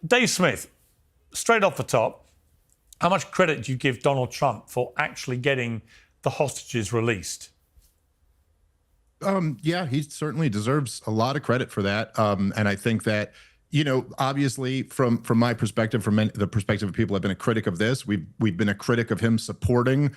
Dave Smith, straight off the top, how much credit do you give Donald Trump for actually getting the hostages released? Yeah, he certainly deserves a lot of credit for that. And I think that, obviously from my perspective, from the perspective of people who have been a critic of this, we've been a critic of him supporting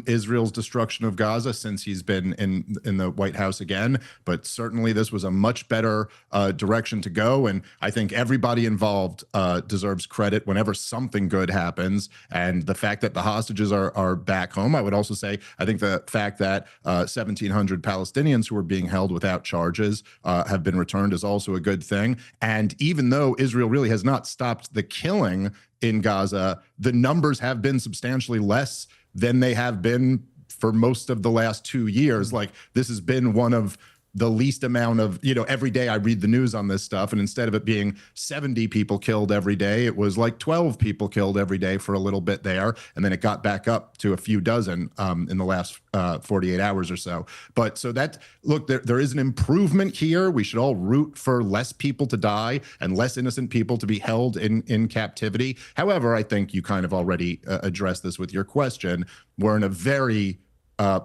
Israel's destruction of Gaza since he's been in the White House again. But certainly this was a much better direction to go. And I think everybody involved deserves credit whenever something good happens. And the fact that the hostages are back home, I would also say, I think the fact that 1,700 Palestinians who are being held without charges have been returned is also a good thing. And even though Israel really has not stopped the killing in Gaza, the numbers have been substantially less than they have been for most of the last 2 years. Like, this has been one of the least amount of, every day I read the news on this stuff, and instead of it being 70 people killed every day, it was like 12 people killed every day for a little bit there. And then it got back up to a few dozen in the last 48 hours or so. But so that, look, there is an improvement here. We should all root for less people to die and less innocent people to be held in captivity. However, I think you kind of already addressed this with your question. We're in a very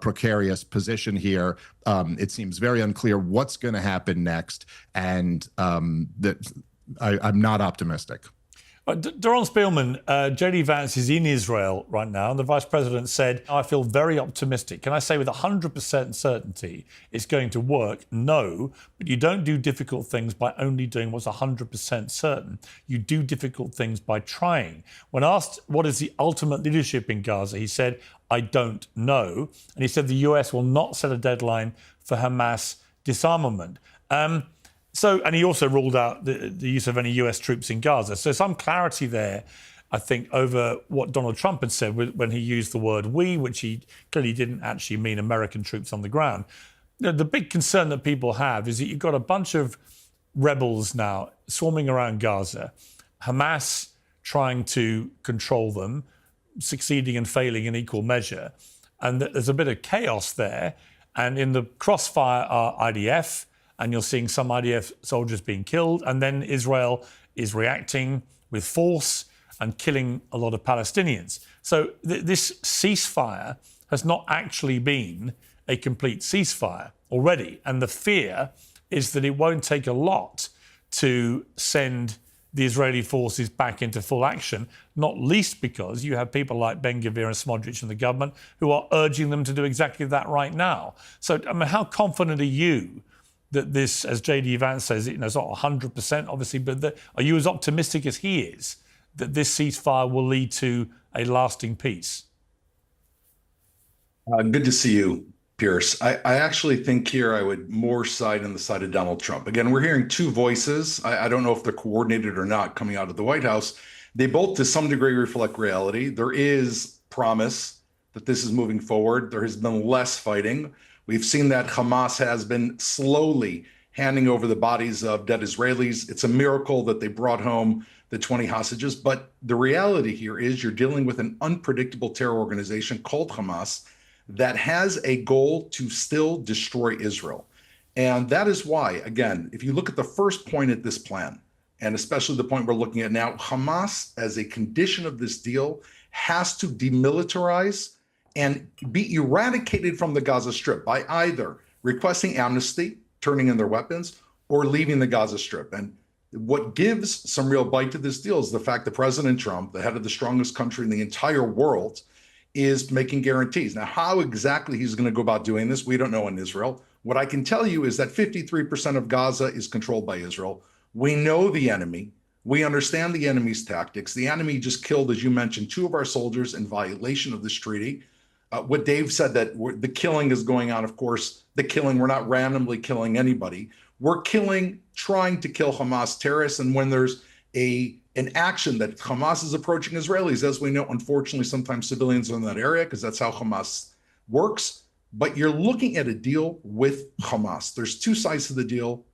precarious position here. It seems very unclear what's going to happen next, and that I'm not optimistic. Doron Spielman, J.D. Vance is in Israel right now, and the Vice President said, I feel very optimistic. Can I say with 100% certainty it's going to work? No, but you don't do difficult things by only doing what's 100% certain. You do difficult things by trying. When asked what is the ultimate leadership in Gaza, he said, I don't know. And he said the US will not set a deadline for Hamas disarmament. And he also ruled out the use of any US troops in Gaza. So some clarity there, I think, over what Donald Trump had said when he used the word we, which he clearly didn't actually mean American troops on the ground. The big concern that people have is that you've got a bunch of rebels now swarming around Gaza, Hamas trying to control them, succeeding and failing in equal measure. And there's a bit of chaos there. And in the crossfire are IDF, and you're seeing some IDF soldiers being killed. And then Israel is reacting with force and killing a lot of Palestinians. So this ceasefire has not actually been a complete ceasefire already. And the fear is that it won't take a lot to send the Israeli forces back into full action, not least because you have people like Ben-Gvir and Smotrich in the government who are urging them to do exactly that right now. So, I mean, how confident are you that this, as J.D. Vance says, it's not 100%, obviously, but are you as optimistic as he is that this ceasefire will lead to a lasting peace? Good to see you, Pierce. I actually think here I would more side on the side of Donald Trump. Again, we're hearing two voices. I don't know if they're coordinated or not coming out of the White House. They both, to some degree, reflect reality. There is promise that this is moving forward. There has been less fighting. We've seen that Hamas has been slowly handing over the bodies of dead Israelis. It's a miracle that they brought home the 20 hostages. But the reality here is you're dealing with an unpredictable terror organization called Hamas that has a goal to still destroy Israel. And that is why, again, if you look at the first point at this plan, and especially the point we're looking at now, Hamas, as a condition of this deal, has to demilitarize and be eradicated from the Gaza Strip by either requesting amnesty, turning in their weapons, or leaving the Gaza Strip. And what gives some real bite to this deal is the fact that President Trump, the head of the strongest country in the entire world, is making guarantees. Now, how exactly he's going to go about doing this, we don't know in Israel. What I can tell you is that 53% of Gaza is controlled by Israel. We know the enemy. We understand the enemy's tactics. The enemy just killed, as you mentioned, 2 of our soldiers in violation of this treaty. What Dave said, that the killing is going on, of course, we're not randomly killing anybody. We're trying to kill Hamas terrorists. And when there's an action that Hamas is approaching Israelis, as we know, unfortunately, sometimes civilians are in that area because that's how Hamas works. But you're looking at a deal with Hamas. There's 2 sides to the deal.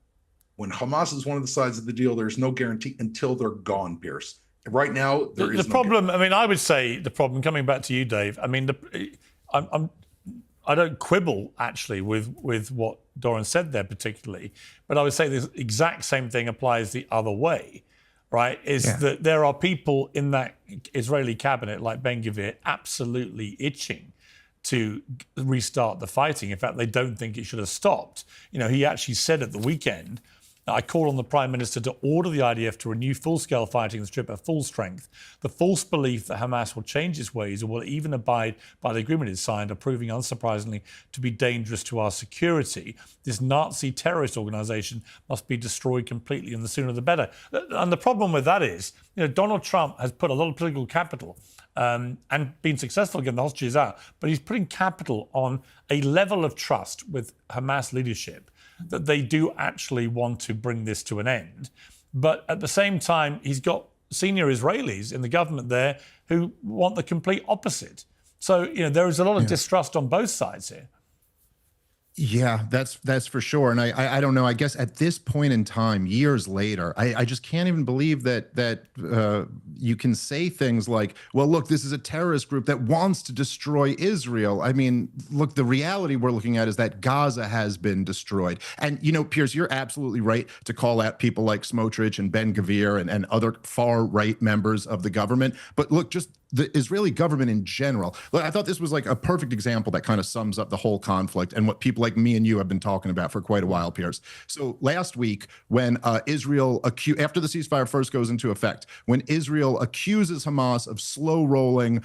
When Hamas is one of the sides of the deal, there's no guarantee until they're gone, Pierce. Right now, there is the problem. I mean, I would say the problem. Coming back to you, Dave. I mean, I don't quibble actually with what Doron said there particularly, but I would say the exact same thing applies the other way, right, is that there are people in that Israeli cabinet like Ben-Gvir absolutely itching to restart the fighting. In fact, they don't think it should have stopped. You know, he actually said at the weekend, I call on the Prime Minister to order the IDF to renew full-scale fighting in the Strip at full strength. The false belief that Hamas will change its ways or will even abide by the agreement it signed are proving, unsurprisingly, to be dangerous to our security. This Nazi terrorist organisation must be destroyed completely, and the sooner the better. And the problem with that is, you know, Donald Trump has put a lot of political capital and been successful getting the hostages out, but he's putting capital on a level of trust with Hamas leadership that they do actually want to bring this to an end. But at the same time, he's got senior Israelis in the government there who want the complete opposite. So, you know, there is a lot of distrust on both sides here. Yeah, that's for sure. And I don't know. I guess at this point in time, years later, I just can't even believe that you can say things like, well, look, this is a terrorist group that wants to destroy Israel. I mean, look, the reality we're looking at is that Gaza has been destroyed. And, you know, Piers, you're absolutely right to call out people like Smotrich and Ben-Gvir and other far-right members of the government. But look, just the Israeli government in general. Look, I thought this was like a perfect example that kind of sums up the whole conflict and what people like me and you have been talking about for quite a while, Piers. So last week, when Israel, after the ceasefire first goes into effect, when Israel accuses Hamas of slow rolling,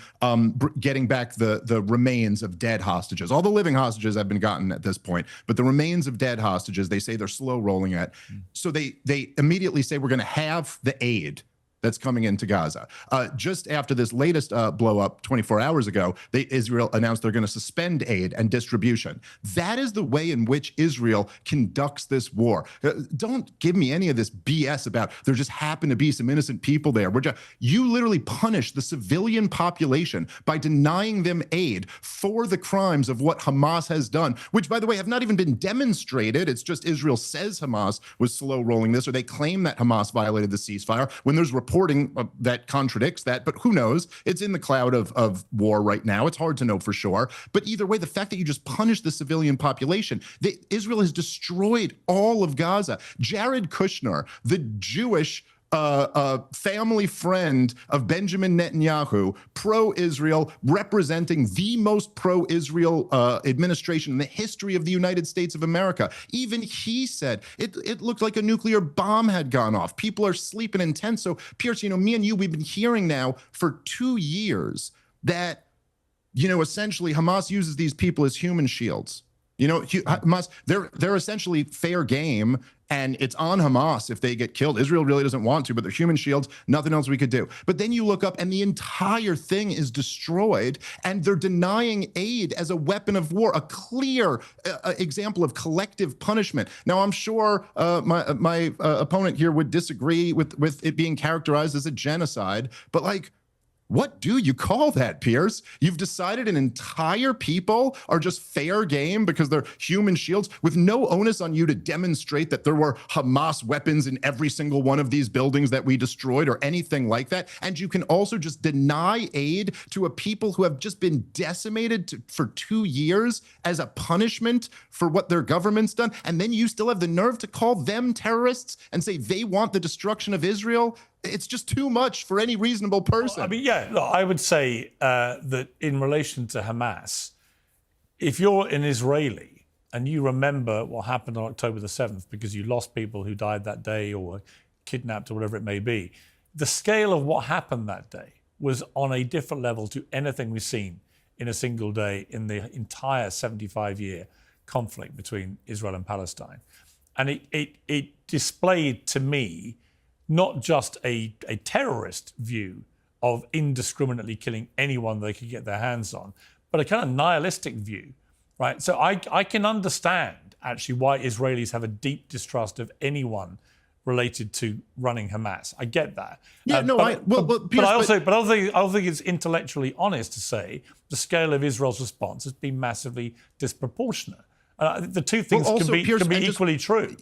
getting back the remains of dead hostages. All the living hostages have been gotten at this point, but the remains of dead hostages, they say they're slow rolling at. So they immediately say we're going to have the aid that's coming into Gaza. Just after this latest blow up 24 hours ago, Israel announced they're going to suspend aid and distribution. That is the way in which Israel conducts this war. Don't give me any of this BS about there just happen to be some innocent people there. You literally punish the civilian population by denying them aid for the crimes of what Hamas has done, which, by the way, have not even been demonstrated. It's just Israel says Hamas was slow rolling this, or they claim that Hamas violated the ceasefire when there's reporting that contradicts that, but who knows? It's in the cloud of war right now. It's hard to know for sure. But either way, the fact that you just punish the civilian population, Israel has destroyed all of Gaza. Jared Kushner, the Jewish family friend of Benjamin Netanyahu, pro-Israel, representing the most pro-Israel administration in the history of the United States of America. Even he said it looked like a nuclear bomb had gone off. People are sleeping in tents. So, Piers, you know, me and you, we've been hearing now for 2 years that, you know, essentially Hamas uses these people as human shields. You know, Hamas, they're essentially fair game, and it's on Hamas if they get killed. Israel really doesn't want to, but they're human shields, nothing else we could do. But then you look up and the entire thing is destroyed, and they're denying aid as a weapon of war, a clear example of collective punishment. Now, I'm sure my opponent here would disagree with it being characterized as a genocide, but like, what do you call that, Piers? You've decided an entire people are just fair game because they're human shields with no onus on you to demonstrate that there were Hamas weapons in every single one of these buildings that we destroyed or anything like that. And you can also just deny aid to a people who have just been decimated for 2 years as a punishment for what their government's done. And then you still have the nerve to call them terrorists and say they want the destruction of Israel. It's just too much for any reasonable person. Well, I mean, yeah, look, I would say that in relation to Hamas, if you're an Israeli and you remember what happened on October the 7th because you lost people who died that day or were kidnapped or whatever it may be, the scale of what happened that day was on a different level to anything we've seen in a single day in the entire 75-year conflict between Israel and Palestine. And it displayed to me not just a terrorist view of indiscriminately killing anyone they could get their hands on, but a kind of nihilistic view, right? So I can understand actually why Israelis have a deep distrust of anyone related to running Hamas. I get that. Yeah, no, but I also think it's intellectually honest to say the scale of Israel's response has been massively disproportionate. The two things can be equally true.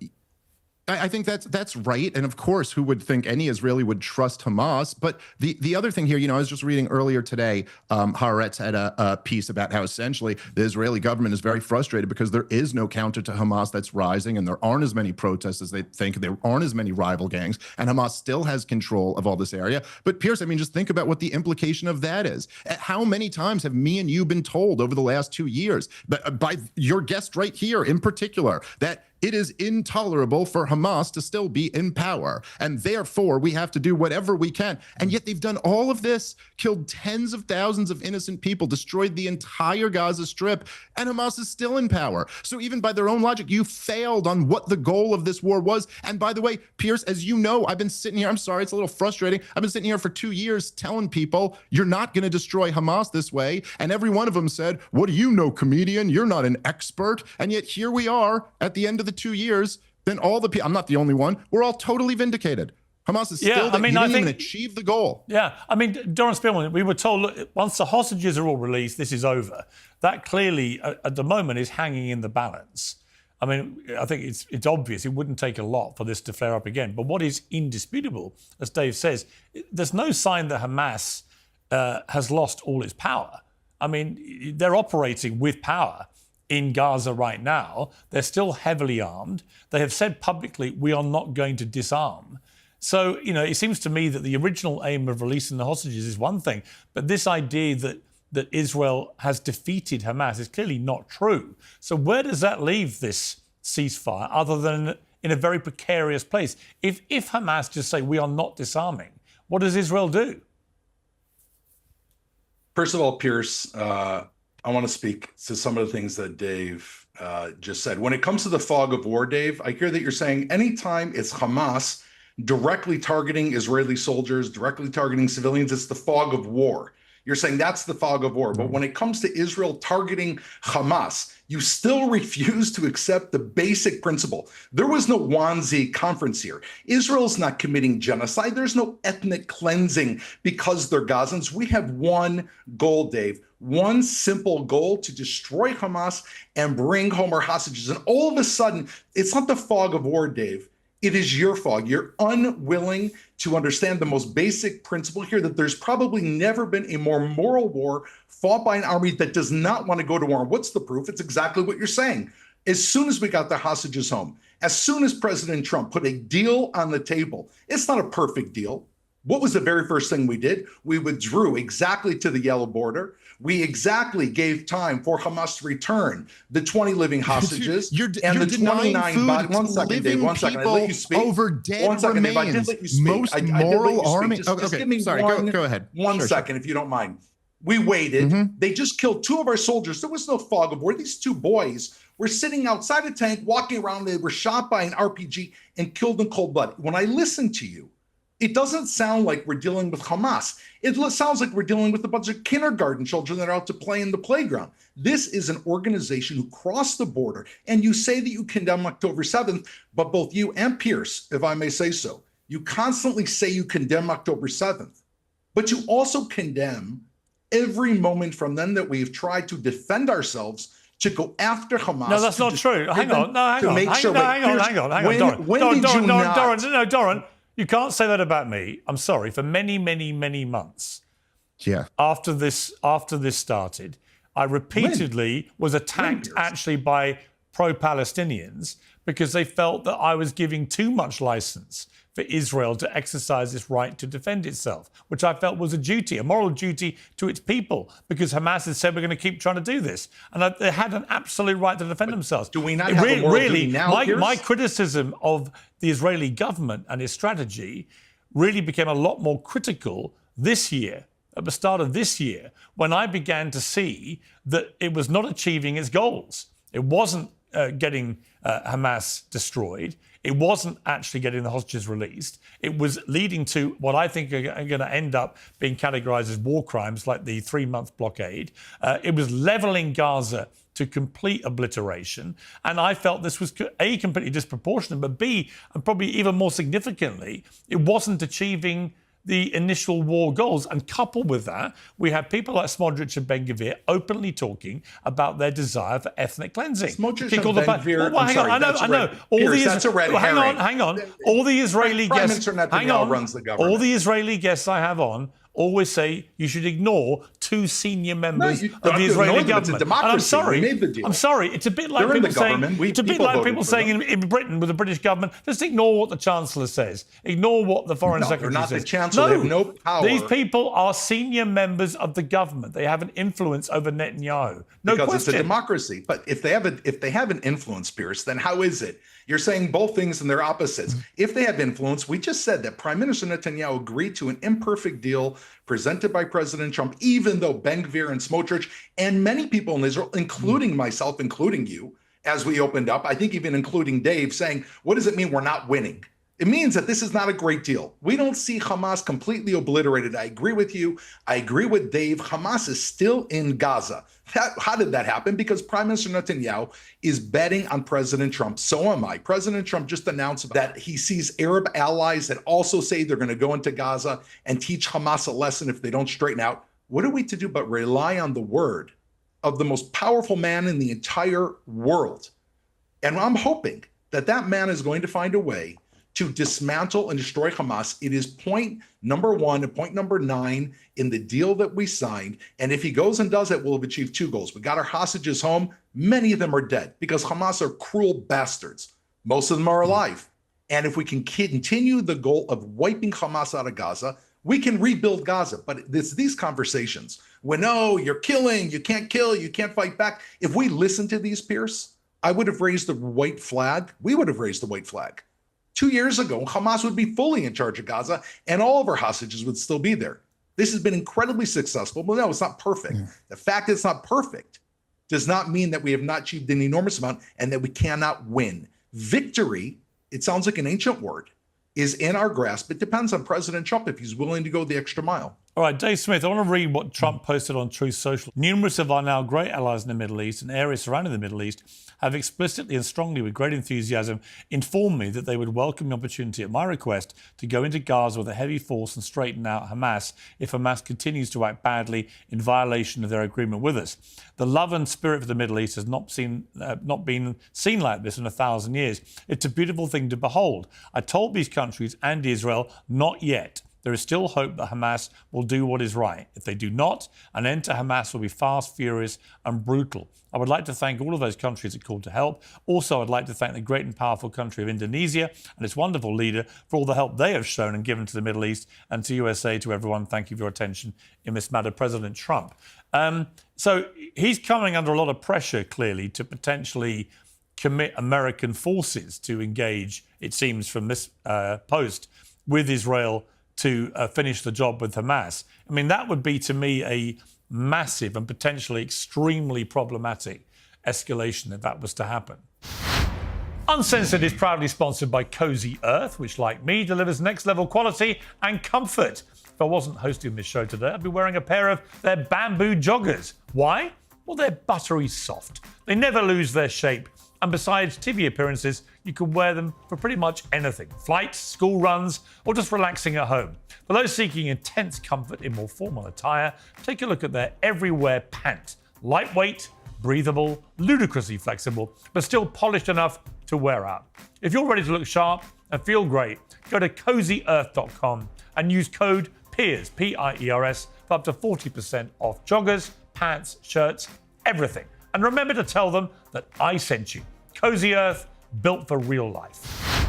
I think that's right. And of course, who would think any Israeli would trust Hamas? But the other thing here, I was just reading earlier today, Haaretz had a piece about how essentially the Israeli government is very frustrated because there is no counter to Hamas that's rising, and there aren't as many protests as they think. There aren't as many rival gangs, and Hamas still has control of all this area. But Pierce, just think about what the implication of that is. How many times have me and you been told over the last 2 years, by your guest right here in particular, that it is intolerable for Hamas to still be in power, and therefore we have to do whatever we can. And yet they've done all of this, killed tens of thousands of innocent people, destroyed the entire Gaza Strip, and Hamas is still in power. So even by their own logic, you failed on what the goal of this war was. And by the way, Pierce, as you know, I've been sitting here, I'm sorry, it's a little frustrating. I've been sitting here for 2 years telling people, you're not going to destroy Hamas this way. And every one of them said, what do you know, comedian? You're not an expert. And yet here we are at the end of the 2 years. Then all the people, I'm not the only one, we're all totally vindicated. Hamas is still, he didn't even achieve the goal. Yeah, Doran Spielman, we were told, look, once the hostages are all released, this is over. That clearly, at the moment, is hanging in the balance. I think it's obvious it wouldn't take a lot for this to flare up again. But what is indisputable, as Dave says, there's no sign that Hamas has lost all its power. They're operating with power in Gaza right now. They're still heavily armed. They have said publicly, we are not going to disarm. So, it seems to me that the original aim of releasing the hostages is one thing, but this idea that Israel has defeated Hamas is clearly not true. So where does that leave this ceasefire other than in a very precarious place? If Hamas just say, we are not disarming, what does Israel do? First of all, Pierce, I want to speak to some of the things that Dave just said. When it comes to the fog of war, Dave, I hear that you're saying anytime it's Hamas directly targeting Israeli soldiers, directly targeting civilians, it's the fog of war. You're saying that's the fog of war. But when it comes to Israel targeting Hamas, you still refuse to accept the basic principle. There was no Wannsee conference here. Israel's not committing genocide. There's no ethnic cleansing because they're Gazans. We have one goal, Dave, one simple goal: to destroy Hamas and bring home our hostages. And all of a sudden, it's not the fog of war, Dave. It is your fog. You're unwilling to understand the most basic principle here, that there's probably never been a more moral war fought by an army that does not want to go to war. What's the proof? It's exactly what you're saying. As soon as we got the hostages home, as soon as President Trump put a deal on the table, it's not a perfect deal. What was the very first thing we did? We withdrew exactly to the yellow border. We exactly gave time for Hamas to return the 20 living hostages and the 29 bodies. One second, Dave. One second. I let you speak. Over dead 1 second, Dave. I did let you speak. Most moral army. Just give me sorry. Go ahead. One second, if you don't mind. We waited. They just killed 2 of our soldiers. There was no fog of war. These 2 boys were sitting outside a tank, walking around. They were shot by an RPG and killed in cold blood. When I listen to you, it doesn't sound like we're dealing with Hamas. It sounds like we're dealing with a bunch of kindergarten children that are out to play in the playground. This is an organization who crossed the border, and you say that you condemn October 7th, but both you and Pierce, if I may say so, you constantly say you condemn October 7th, but you also condemn every moment from then that we've tried to defend ourselves to go after Hamas. No, that's not true. Hang on, Doran. You can't say that about me. I'm sorry. For many, many, many months, after this started, I repeatedly was attacked actually by pro-Palestinians because they felt that I was giving too much license for Israel to exercise its right to defend itself, which I felt was a duty, a moral duty to its people, because Hamas had said we're going to keep trying to do this. And they had an absolute right to defend themselves. Do we not have a moral duty now, my criticism of the Israeli government and its strategy really became a lot more critical this year, at the start of this year, when I began to see that it was not achieving its goals. It wasn't getting Hamas destroyed. It wasn't actually getting the hostages released. It was leading to what I think are going to end up being categorized as war crimes, like the 3-month blockade. It was leveling Gaza to complete obliteration. And I felt this was, A, completely disproportionate, but B, and probably even more significantly, it wasn't achieving the initial war goals. And coupled with that, we have people like Smotrich and Ben-Gvir openly talking about their desire for ethnic cleansing. Smotrich and Ben-Gvir, hang on, I know. That's a red herring. Hang on. All the Israeli Prime guests, Minister Netanyahu runs the government. all the Israeli guests I have on always say you should ignore two senior members of the Israeli government. It's a democracy. And I'm sorry. We made the deal. I'm sorry. It's a bit like people saying in Britain with the British government, just ignore what the Chancellor says. Ignore what the Foreign Secretary they're not says. the Chancellor. They have no power. These people are senior members of the government. They have an influence over Netanyahu. No because question. It's a democracy. But if they have an influence, Pierce, then how is it? You're saying both things and they're opposites. If they have influence, we just said that Prime Minister Netanyahu agreed to an imperfect deal presented by President Trump, even though Ben-Gvir and Smotrich and many people in Israel, including myself, including you, as we opened up, I think even including Dave, saying, what does it mean we're not winning? It means that this is not a great deal. We don't see Hamas completely obliterated. I agree with you. I agree with Dave. Hamas is still in Gaza. How did that happen? Because Prime Minister Netanyahu is betting on President Trump. So am I. President Trump just announced that he sees Arab allies that also say they're going to go into Gaza and teach Hamas a lesson if they don't straighten out. What are we to do but rely on the word of the most powerful man in the entire world? And I'm hoping that that man is going to find a way to dismantle and destroy Hamas. It is point number 1 and point number 9 in the deal that we signed. And if he goes and does it, we'll have achieved 2 goals. We got our hostages home. Many of them are dead because Hamas are cruel bastards. Most of them are alive. And if we can continue the goal of wiping Hamas out of Gaza, we can rebuild Gaza. But it's these conversations when, oh, you're killing, you can't kill, you can't fight back. If we listen to these, Pierce, I would have raised the white flag. We would have raised the white flag. 2 years ago, Hamas would be fully in charge of Gaza and all of our hostages would still be there. This has been incredibly successful. Well, no, it's not perfect. Yeah. The fact that it's not perfect does not mean that we have not achieved an enormous amount and that we cannot win. Victory, it sounds like an ancient word, is in our grasp. It depends on President Trump if he's willing to go the extra mile. All right, Dave Smith, I want to read what Trump posted on Truth Social. Numerous of our now great allies in the Middle East and areas surrounding the Middle East have explicitly and strongly, with great enthusiasm, informed me that they would welcome the opportunity at my request to go into Gaza with a heavy force and straighten out Hamas if Hamas continues to act badly in violation of their agreement with us. The love and spirit for the Middle East has not been seen like this in 1,000 years. It's a beautiful thing to behold. I told these countries and Israel, not yet. There is still hope that Hamas will do what is right. If they do not, an end to Hamas will be fast, furious, and brutal. I would like to thank all of those countries that called to help. Also, I'd like to thank the great and powerful country of Indonesia and its wonderful leader for all the help they have shown and given to the Middle East, and to USA, to everyone. Thank you for your attention in this matter, President Trump. So he's coming under a lot of pressure, clearly, to potentially commit American forces to engage, it seems from this post, with Israel to finish the job with Hamas. I mean, that would be, to me, a massive and potentially extremely problematic escalation if that was to happen. Uncensored is proudly sponsored by Cozy Earth, which, like me, delivers next-level quality and comfort. If I wasn't hosting this show today, I'd be wearing a pair of their bamboo joggers. Why? Well, they're buttery soft. They never lose their shape. And besides TV appearances, you can wear them for pretty much anything. Flights, school runs, or just relaxing at home. For those seeking intense comfort in more formal attire, take a look at their Everywhere pant. Lightweight, breathable, ludicrously flexible, but still polished enough to wear out. If you're ready to look sharp and feel great, go to CozyEarth.com and use code PIERS, P-I-E-R-S, for up to 40% off joggers, pants, shirts, everything. And remember to tell them that I sent you. Cozy Earth, built for real life.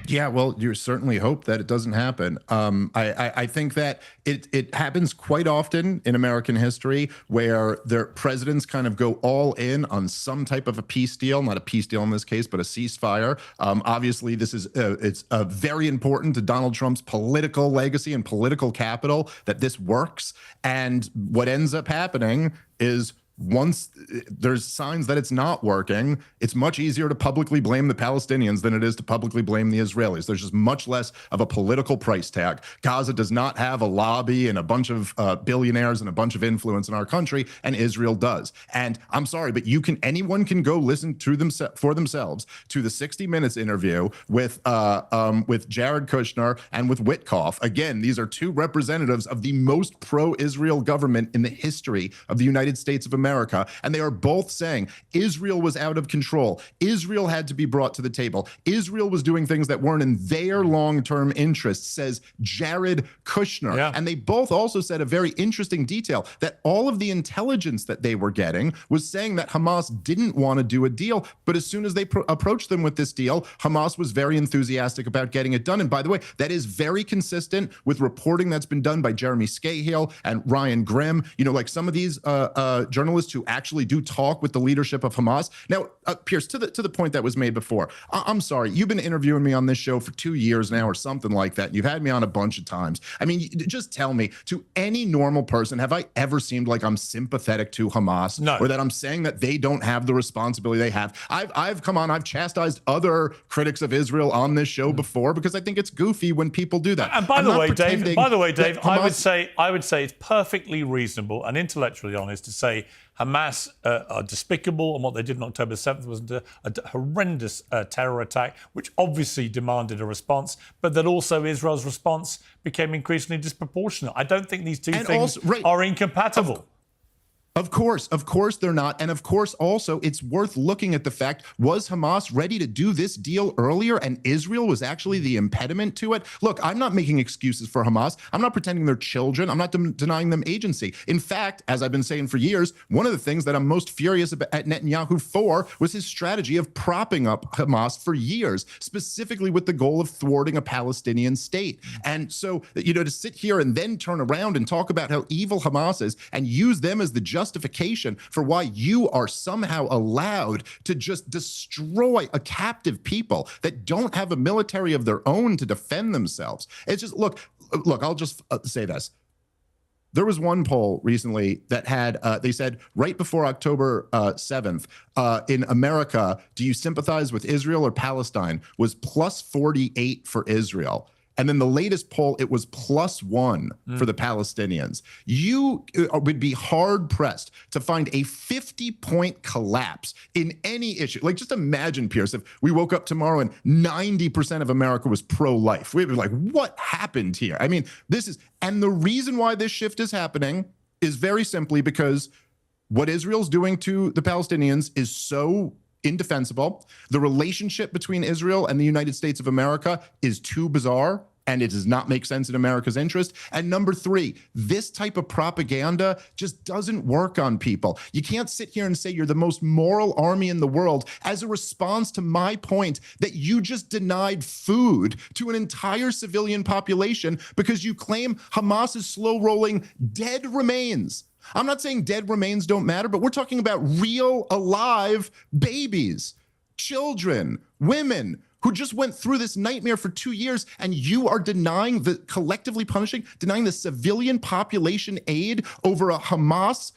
Yeah, well, you certainly hope that it doesn't happen. I think that it happens quite often in American history where their presidents kind of go all in on some type of a peace deal, not a peace deal in this case, but a ceasefire. Obviously, this is it's very important to Donald Trump's political legacy and political capital that this works. And what ends up happening is once there's signs that it's not working, it's much easier to publicly blame the Palestinians than it is to publicly blame the Israelis. There's just much less of a political price tag. Gaza does not have a lobby and a bunch of billionaires and a bunch of influence in our country, and Israel does. And I'm sorry, but anyone can go listen to them for themselves to the 60 Minutes interview with Jared Kushner and with Witkoff. Again, these are two representatives of the most pro-Israel government in the history of the United States of America. And they are both saying Israel was out of control. Israel had to be brought to the table. Israel was doing things that weren't in their long-term interests, says Jared Kushner. Yeah. And they both also said a very interesting detail that all of the intelligence that they were getting was saying that Hamas didn't want to do a deal. But as soon as they approached them with this deal, Hamas was very enthusiastic about getting it done. And by the way, that is very consistent with reporting that's been done by Jeremy Scahill and Ryan Grimm. You know, like some of these journalists who actually do talk with the leadership of Hamas. Now, Pierce, to the point that was made before, I'm sorry, you've been interviewing me on this show for 2 years now or something like that. You've had me on a bunch of times. I mean, just tell me, to any normal person, have I ever seemed like I'm sympathetic to Hamas? No. Or that I'm saying that they don't have the responsibility they have? I've chastised other critics of Israel on this show before because I think it's goofy when people do that. And by the way, Dave, I would say it's perfectly reasonable and intellectually honest to say Hamas are despicable, and what they did on October 7th was a horrendous terror attack, which obviously demanded a response, but that also Israel's response became increasingly disproportionate. I don't think these two things are incompatible. Of course they're not. And of course, also, it's worth looking at the fact, was Hamas ready to do this deal earlier and Israel was actually the impediment to it? Look, I'm not making excuses for Hamas. I'm not pretending they're children. I'm not denying them agency. In fact, as I've been saying for years, one of the things that I'm most furious at Netanyahu for was his strategy of propping up Hamas for years, specifically with the goal of thwarting a Palestinian state. And so, you know, to sit here and then turn around and talk about how evil Hamas is and use them as the justification for why you are somehow allowed to just destroy a captive people that don't have a military of their own to defend themselves. It's just, look, I'll just say this. There was one poll recently that had, they said right before October 7th, in America, do you sympathize with Israel or Palestine, was plus 48 for Israel. And then the latest poll, it was +1 for the Palestinians. You would be hard pressed to find a 50-point collapse in any issue. Like, just imagine, Pierce, if we woke up tomorrow and 90% of America was pro-life. We'd be like, what happened here? I mean, and the reason why this shift is happening is very simply because what Israel's doing to the Palestinians is so indefensible. The relationship between Israel and the United States of America is too bizarre, and it does not make sense in America's interest. And number three, this type of propaganda just doesn't work on people. You can't sit here and say you're the most moral army in the world as a response to my point that you just denied food to an entire civilian population because you claim Hamas is slow-rolling dead remains. I'm not saying dead remains don't matter, but we're talking about real, alive babies, children, women who just went through this nightmare for 2 years, and you are denying collectively denying the civilian population aid over a Hamas,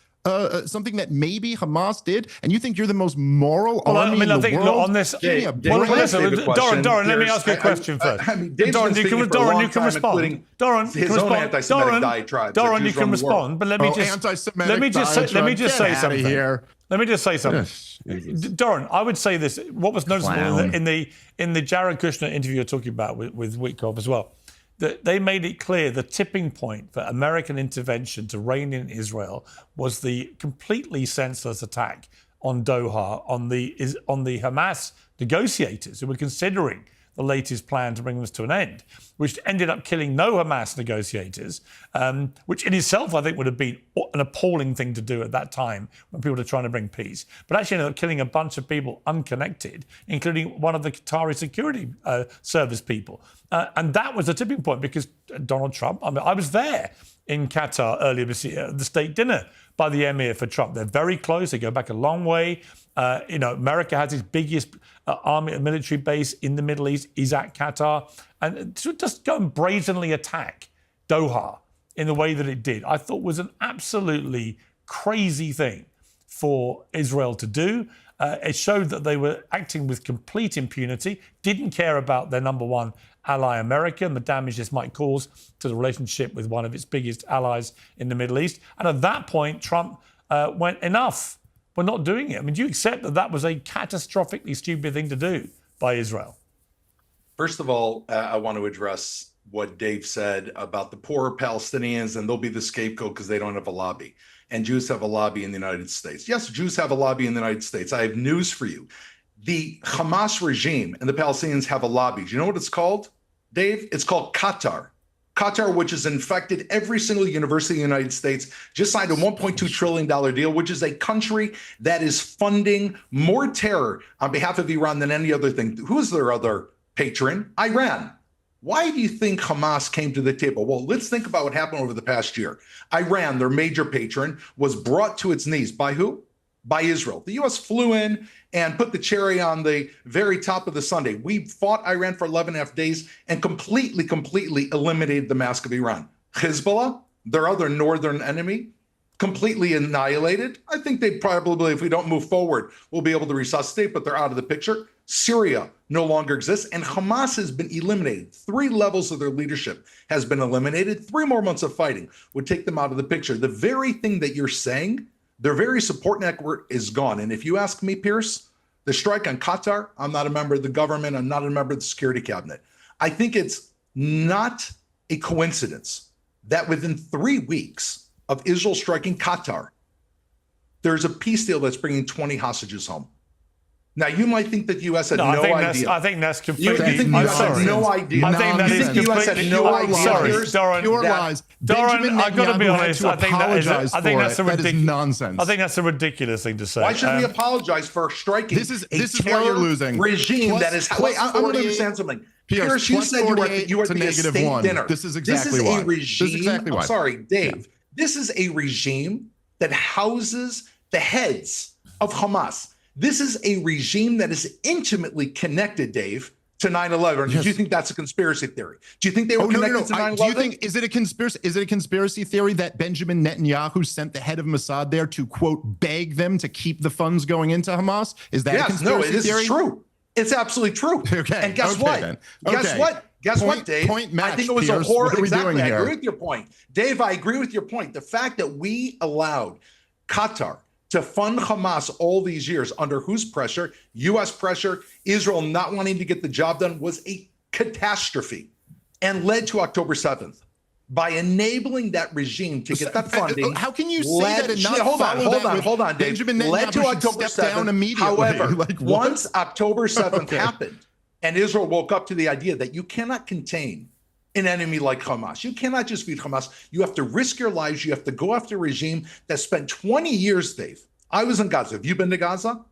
something that maybe Hamas did, and you think you're the most moral army in the world? Look, on this, Doran, let me ask you a question first. Doran, you can respond. Doran, his own anti-Semitic diatribe. Doran, you can respond, but let me just say something. Let me just say something. Doran, I would say this. What was noticeable in the Jared Kushner interview you're talking about with Witkoff as well, that they made it clear the tipping point for American intervention to rein in Israel was the completely senseless attack on Doha, on the Hamas negotiators who were considering the latest plan to bring this to an end, which ended up killing no Hamas negotiators, which in itself I think would have been an appalling thing to do at that time when people were trying to bring peace, but actually ended up killing a bunch of people unconnected, including one of the Qatari security service people. And that was the tipping point because Donald Trump, I was there in Qatar earlier this year at the state dinner by the emir for Trump. They're very close. They go back a long way. America has its biggest army and military base in the Middle East is at Qatar. And to just go and brazenly attack Doha in the way that it did, I thought was an absolutely crazy thing for Israel to do. It showed that they were acting with complete impunity, didn't care about their number one ally, America, and the damage this might cause to the relationship with one of its biggest allies in the Middle East. And at that point, Trump went, enough, we're not doing it. I mean, do you accept that that was a catastrophically stupid thing to do by Israel? First of all, I want to address what Dave said about the poor Palestinians, and they'll be the scapegoat because they don't have a lobby. And Jews have a lobby in the United States. Yes, Jews have a lobby in the United States. I have news for you. The Hamas regime and the Palestinians have a lobby. Do you know what it's called, Dave? It's called Qatar. Qatar, which has infected every single university in the United States, just signed a $1.2 trillion deal, which is a country that is funding more terror on behalf of Iran than any other thing. Who is their other patron? Iran. Why do you think Hamas came to the table? Well, let's think about what happened over the past year. Iran, their major patron, was brought to its knees by who? By Israel. The U.S. flew in and put the cherry on the very top of the sundae. We fought Iran for 11.5 days and completely eliminated the mask of Iran. Hezbollah, their other northern enemy, completely annihilated. I think they probably, if we don't move forward, we'll be able to resuscitate, but they're out of the picture. Syria no longer exists, and Hamas has been eliminated. 3 levels of their leadership has been eliminated. 3 more months of fighting would take them out of the picture. The very thing that you're saying, their very support network is gone. And if you ask me, Pierce, the strike on Qatar, I'm not a member of the government, I'm not a member of the security cabinet. I think it's not a coincidence that within 3 weeks of Israel striking Qatar, there's a peace deal that's bringing 20 hostages home. Now, you might think that the U.S. had no idea. I think that's completely... You think the U.S. had no idea. I think that is completely... Sorry, Doran, I've got to be honest. I think that's a ridiculous nonsense. I think that's a ridiculous thing to say. Why should we apologize for striking this is why you're losing. Regime that is... Wait, I'm going to understand something. Pierce, you said you were at the state dinner. This is exactly why. This is exactly why. I'm sorry, Dave. Yeah. This is a regime that houses the heads of Hamas. This is a regime that is intimately connected, Dave, to 9/11. Yes. Do you think that's a conspiracy theory? Do you think they were connected to 9/11? Do you think is it a conspiracy theory that Benjamin Netanyahu sent the head of Mossad there to, quote, beg them to keep the funds going into Hamas? Is that a conspiracy theory? It's true. It's absolutely true. Okay. And guess what? Then. Guess what? Guess what, Dave? Point match, I think it was Pierce. a horror. Exactly. I agree with your point. Dave, I agree with your point. The fact that we allowed Qatar to fund Hamas all these years under whose pressure? U.S. pressure, Israel not wanting to get the job done, was a catastrophe and led to October 7th. By enabling that regime to get that funding, how can you say that and not hold on, Dave. Benjamin led to October 7th. Immediately. However, once October 7th happened, and Israel woke up to the idea that you cannot contain an enemy like Hamas. You cannot just beat Hamas. You have to risk your lives. You have to go after a regime that spent 20 years, Dave. I was in Gaza. Have you been to Gaza?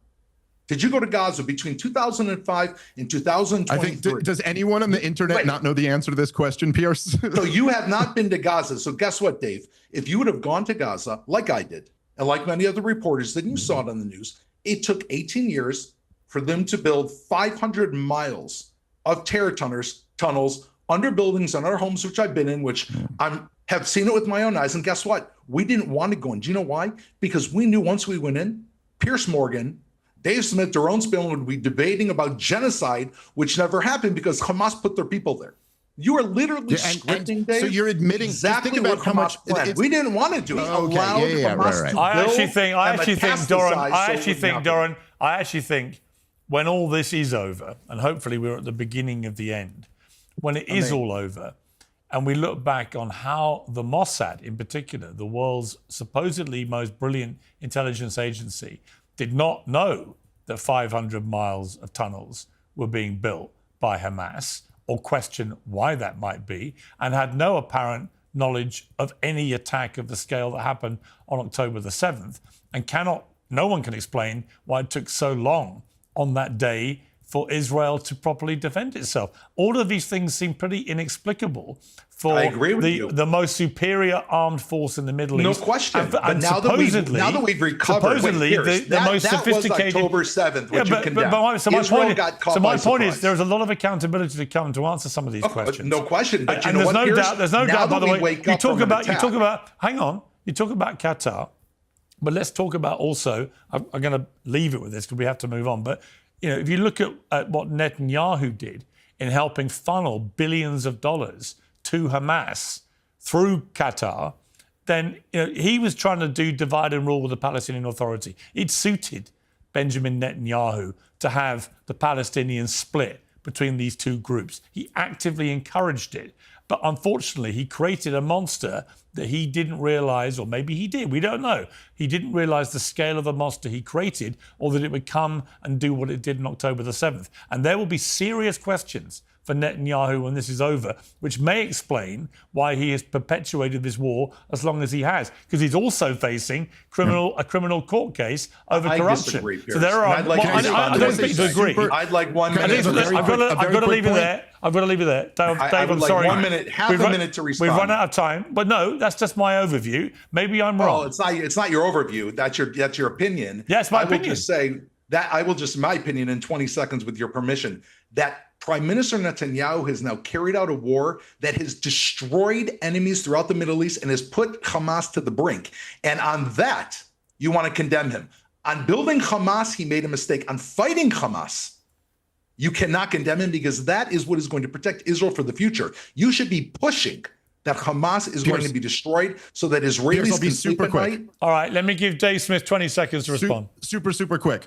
Did you go to Gaza between 2005 and 2023? I think, does anyone on the internet not know the answer to this question, Pierce? So you have not been to Gaza. So guess what, Dave? If you would have gone to Gaza, like I did, and like many other reporters, then you saw it on the news, it took 18 years for them to build 500 miles of terror tunnels under buildings and our homes, which I've been in, which have seen it with my own eyes. And guess what? We didn't want to go in. Do you know why? Because we knew once we went in, Pierce Morgan, Dave Smith, Doron Spillman would be debating about genocide, which never happened because Hamas put their people there. You are literally scripting, Dave. So you're admitting exactly what how much we didn't want to do. We allowed Hamas to build. I actually think when all this is over, and hopefully we're at the beginning of the end, when it is all over, and we look back on how the Mossad, in particular, the world's supposedly most brilliant intelligence agency, did not know that 500 miles of tunnels were being built by Hamas, or question why that might be, and had no apparent knowledge of any attack of the scale that happened on October the 7th, and no one can explain why it took so long on that day for Israel to properly defend itself. All of these things seem pretty inexplicable for the most superior armed force in the Middle East. No question. But now that we've recovered, the most sophisticated. Was October 7th, which you condemned. So my point is, there's a lot of accountability to come to answer some of these questions. No question. But and there's no doubt. By the way, you talk about. Hang on. You talk about Qatar. But let's talk about also, I'm going to leave it with this because we have to move on. But, if you look at what Netanyahu did in helping funnel billions of dollars to Hamas through Qatar, then he was trying to do divide and rule with the Palestinian Authority. It suited Benjamin Netanyahu to have the Palestinians split between these two groups. He actively encouraged it. But unfortunately, he created a monster that he didn't realize, or maybe he did, we don't know. He didn't realize the scale of the monster he created, or that it would come and do what it did on October the 7th. And there will be serious questions for Netanyahu when this is over, which may explain why he has perpetuated this war as long as he has, because he's also facing a criminal court case over corruption. Disagree, Pierce. So there are. I'd like I don't think to agree. I'd like 1 minute. I've got to leave it there. I've got to leave it there. Dave, I'm like sorry. 1 minute, half a minute to respond. We've run out of time, but no, that's just my overview. Maybe I'm wrong. Well, it's not your overview. That's your opinion. Yes, my opinion. I will just say that my opinion in 20 seconds with your permission, that Prime Minister Netanyahu has now carried out a war that has destroyed enemies throughout the Middle East and has put Hamas to the brink. And on that, you want to condemn him. On building Hamas, he made a mistake. On fighting Hamas, you cannot condemn him, because that is what is going to protect Israel for the future. You should be pushing that Hamas is going to be destroyed so that Israelis can sleep at night. All right, let me give Dave Smith 20 seconds to respond. Super quick.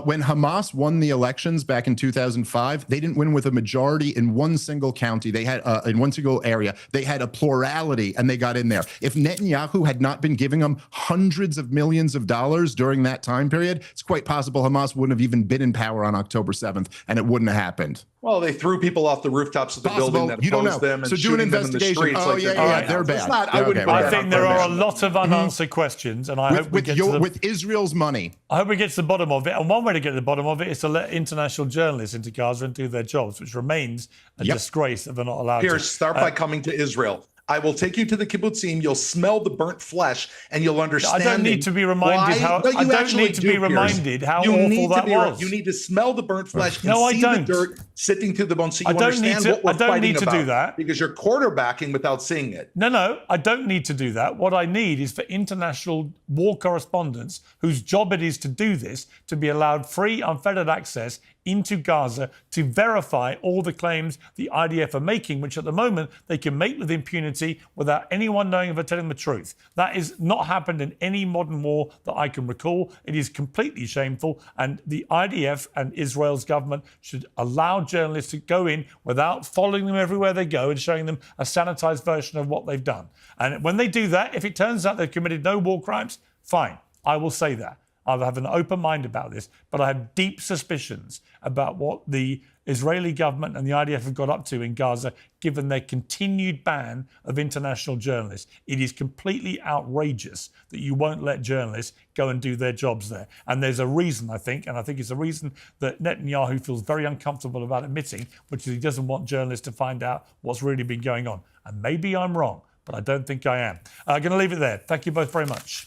When Hamas won the elections back in 2005, they didn't win with a majority in one single county. They had in one single area. They had a plurality, and they got in there. If Netanyahu had not been giving them hundreds of millions of dollars during that time period, it's quite possible Hamas wouldn't have even been in power on October 7th, and it wouldn't have happened. Well, they threw people off the rooftops of the building that opposed them, and so do an investigation. They're bad. I think there are a lot of unanswered questions, and I hope we get with Israel's money. I hope we get to the bottom of it. And one way to get to the bottom of it is to let international journalists into Gaza and do their jobs, which remains a disgrace that they're not allowed to. Pierce, start by coming to Israel. I will take you to the kibbutzim. You'll smell the burnt flesh, and you'll understand. I don't need to be reminded how. I don't need to be reminded how awful that was. You need to smell the burnt flesh and see the dirt sitting through the bones, so you understand what we're fighting about. I don't need to do that, because you're quarterbacking without seeing it. No, I don't need to do that. What I need is for international war correspondents, whose job it is to do this, to be allowed free, unfettered access into Gaza to verify all the claims the IDF are making, which at the moment they can make with impunity without anyone knowing if they're telling the truth. That has not happened in any modern war that I can recall. It is completely shameful, and the IDF and Israel's government should allow journalists to go in without following them everywhere they go and showing them a sanitized version of what they've done. And when they do that, if it turns out they've committed no war crimes, fine, I will say that. I have an open mind about this, but I have deep suspicions about what the Israeli government and the IDF have got up to in Gaza, given their continued ban of international journalists. It is completely outrageous that you won't let journalists go and do their jobs there. And there's a reason, I think, and I think it's a reason that Netanyahu feels very uncomfortable about admitting, which is he doesn't want journalists to find out what's really been going on. And maybe I'm wrong, but I don't think I am. I'm going to leave it there. Thank you both very much.